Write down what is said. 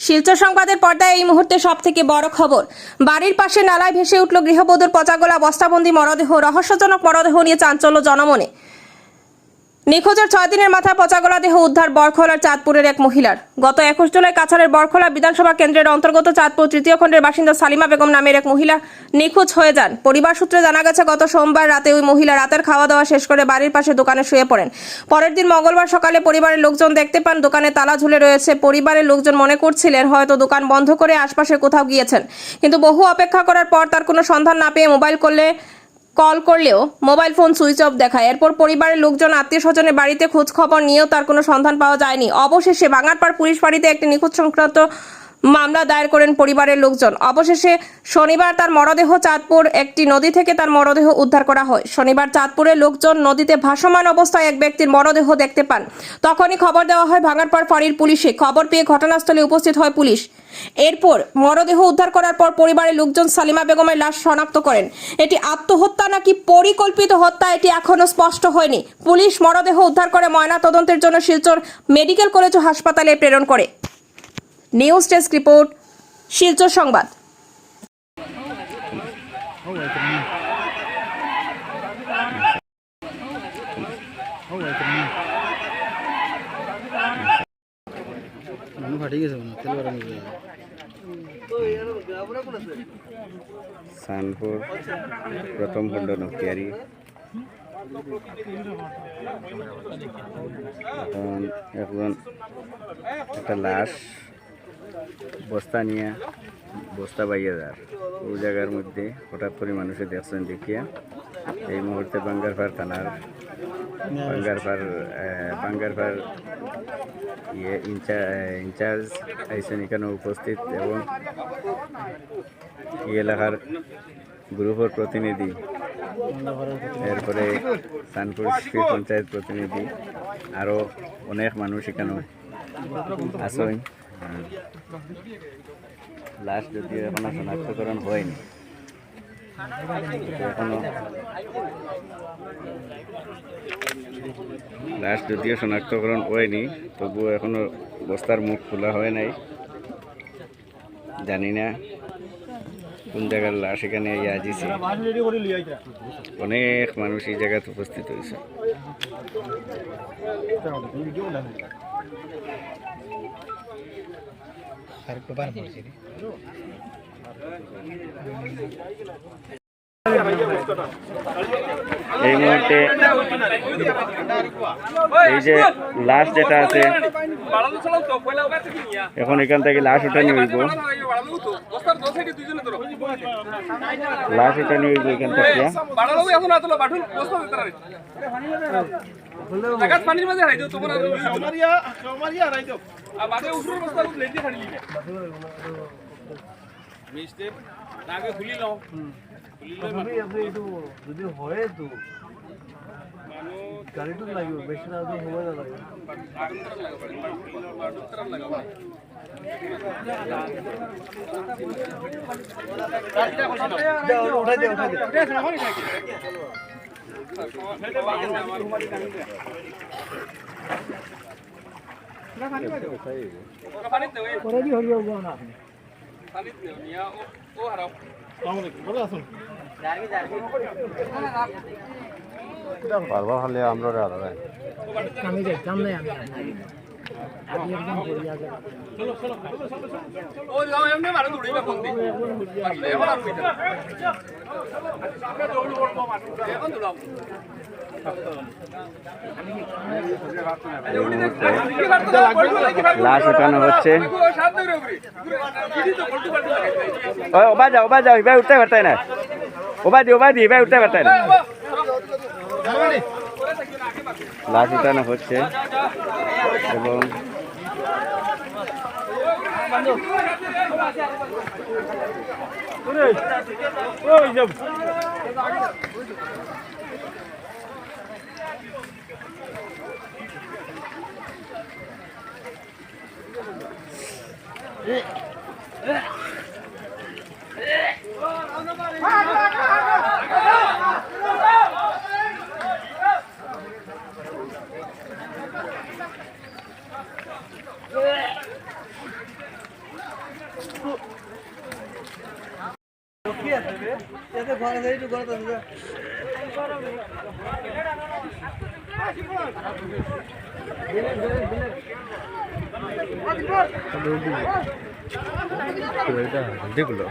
শিলচর সংবাদের পর্দায় এই মুহূর্তে সবথেকে বড় খবর। বাড়ির পাশে নালায় ভেসে উঠল গৃহবধূর পচাগলা বস্তাবন্দি মরদেহ। রহস্যজনক মরদেহ নিয়ে চাঞ্চল্য জনমনে। নিখোঁজের 6 দিনের মাথায় পচাগলা দেহ উদ্ধার বরখোলার চাঁদপুরের এক মহিলার। গত 21 জুলাই কাছাড়ের বরখোলা বিধানসভা কেন্দ্রের অন্তর্গত চাঁদপুর তৃতীয় খণ্ডের বাসিন্দা সালিমা বেগম নামের এক মহিলা নিখোঁজ হয়ে যান। পরিবার সূত্রে জানা গেছে, গত সোমবার রাতে ওই মহিলা রাতের খাওয়া দাওয়া শেষ করে বাড়ির পাশে দোকানে শুয়ে পড়েন। পরের দিন মঙ্গলবার সকালে পরিবারের লোকজন দেখতে পান দোকানে তালা ঝুলে রয়েছে। পরিবারের লোকজন মনে করছিলেন হয়তো দোকান বন্ধ করে আশপাশে কোথাও গিয়েছেন, কিন্তু বহু অপেক্ষা করার পর তার কোনো সন্ধান না পেয়ে কল করলেও মোবাইল ফোন সুইচ অফ দেখায়। এরপর পরিবারের লোকজন আত্মীয় স্বজনের বাড়িতে খোঁজ খবর নিয়েও তার কোনো সন্ধান পাওয়া যায়নি। অবশেষে বাঙ্গারপাড় পুলিশ ফাঁড়িতে একটি নিখোঁজ সংক্রান্ত মামলা দায়ের করেন পরিবারের লোকজন। অবশেষে শনিবার তার মরদেহ চাঁদপুর একটি নদী থেকে তার মরদেহ উদ্ধার করা হয়। শনিবার চাঁদপুরের লোকজন নদীতে ভাসমান অবস্থায় এক ব্যক্তির মরদেহ দেখতে পান। তখনই খবর দেওয়া হয় ভাঙ্গারপাড় ফাঁড়ির পুলিশে। খবর পেয়ে ঘটনাস্থলে উপস্থিত হয় পুলিশ। এরপর মরদেহ উদ্ধার করার পর পরিবারের লোকজন সালিমা বেগমের লাশ শনাক্ত করেন। এটি আত্মহত্যা নাকি পরিকল্পিত হত্যা, এটি এখনো স্পষ্ট হয়নি। পুলিশ মরদেহ উদ্ধার করে ময়না তদন্তের জন্য শিলচর মেডিকেল কলেজ ও হাসপাতালে প্রেরণ করে। নিউজ ডেস্ক রিপোর্ট, শিলচর সংবাদ। সানপুর প্রথম খণ্ড নকিয়ারি। এখন একজন একটা লাশ বস্তা নিয়ে বস্তা বাইয়ে যার ওই জায়গার মধ্যে হঠাৎ করে মানুষে দেখছেন দেখিয়া এই মুহূর্তে বাঙ্গারপাড় থানার বাঙ্গারপাড় ইনচার্জ আইসেন এখানে উপস্থিত এবং এই এলাকার গ্রুপের প্রতিনিধি, এরপরে সানপুর পঞ্চায়েত প্রতিনিধি, আরও অনেক মানুষ এখানে আসেন। লাশ যদিও এখনো শনাক্তকরণ হয়নি, তবুও এখনো বস্তার মুখ খোলা হয় নাই। জানি না কোন জায়গার লাশ এখানে আজিছে। অনেক মানুষ এই জায়গাতে উপস্থিত হয়েছে। এই মুহূর্তে এই যে লাশ যেটা আছে, এখন এখান থেকে লাশ উঠানি হইব, লাশ উঠানি হইব এখান থেকে। যদি হয় তো গাড়িটো লাগিব, বেছি না সময় নালাগে। উঠাই দে পারবা হলে আমরা আমি যাইতাম না, আমি একদম লাশ উঠানো হচ্ছে। ওবা যাও এবার উঠতে পারতাই না, ওবা দি এবার উঠতে পারতাই না। লাশ উঠানো হচ্ছে এবং কি আছে রে এতে ঘরে যাই একটু ঘরে আছে যেগুলো